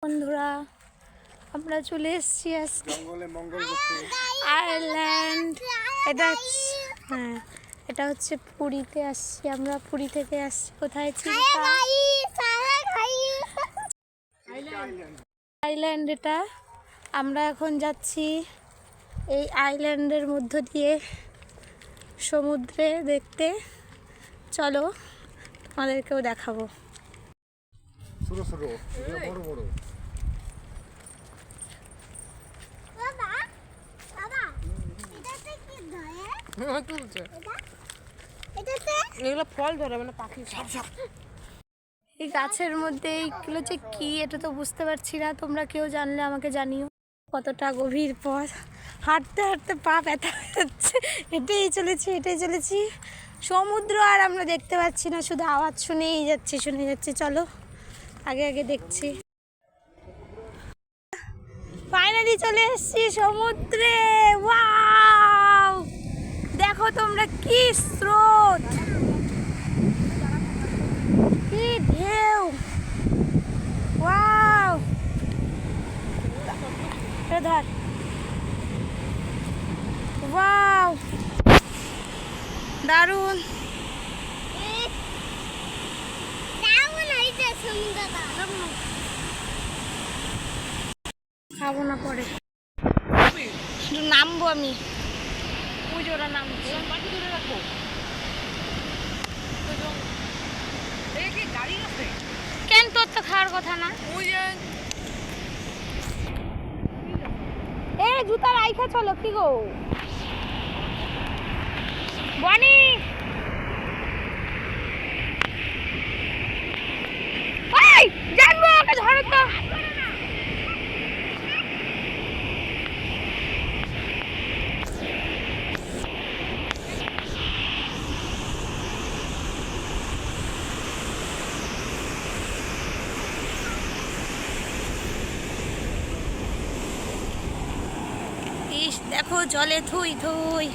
বন্ধুরা আমরা চলে এসেছি আজকে আয়ারল্যান্ড। এটা হচ্ছে পুরীতে আসছি আমরা। পুরী থেকে আসছি। কোথায় চিল্কা আইল্যান্ড। এটা আমরা এখন যাচ্ছি এই আইল্যান্ডের মধ্য দিয়ে সমুদ্রে দেখতে। চলো তোমাদেরকেও দেখাবো। ফল ধরে মানে পাখি এই গাছের মধ্যে এইগুলো যে কি এটা তো বুঝতে পারছি না। তোমরা কেউ জানলে আমাকে জানিও। কতটা গভীর পথ, হাঁটতে হাঁটতে পা ব্যথা হচ্ছে। হেঁটেই চলেছি। সমুদ্র আর আমরা দেখতে পাচ্ছি না, শুধু আওয়াজ শুনে যাচ্ছি। চলো আগে দেখছি। ফাইনালি চলে এসেছি সমুদ্রে। ওয়াও, দেখো তোমরা কি স্রোত, কি ঢেউ। ওয়াও, ধর। ওয়াও, দারুণ। খাবো না, পরে শুধু নামবো আমি। ওই যে ওরা নামছে। কেন, তোর তো খাওয়ার কথা না। এ জুতা রাইখা চলো। কি গো বনি, জানবো ওকে ধরো তো। দেখো জলে থুই।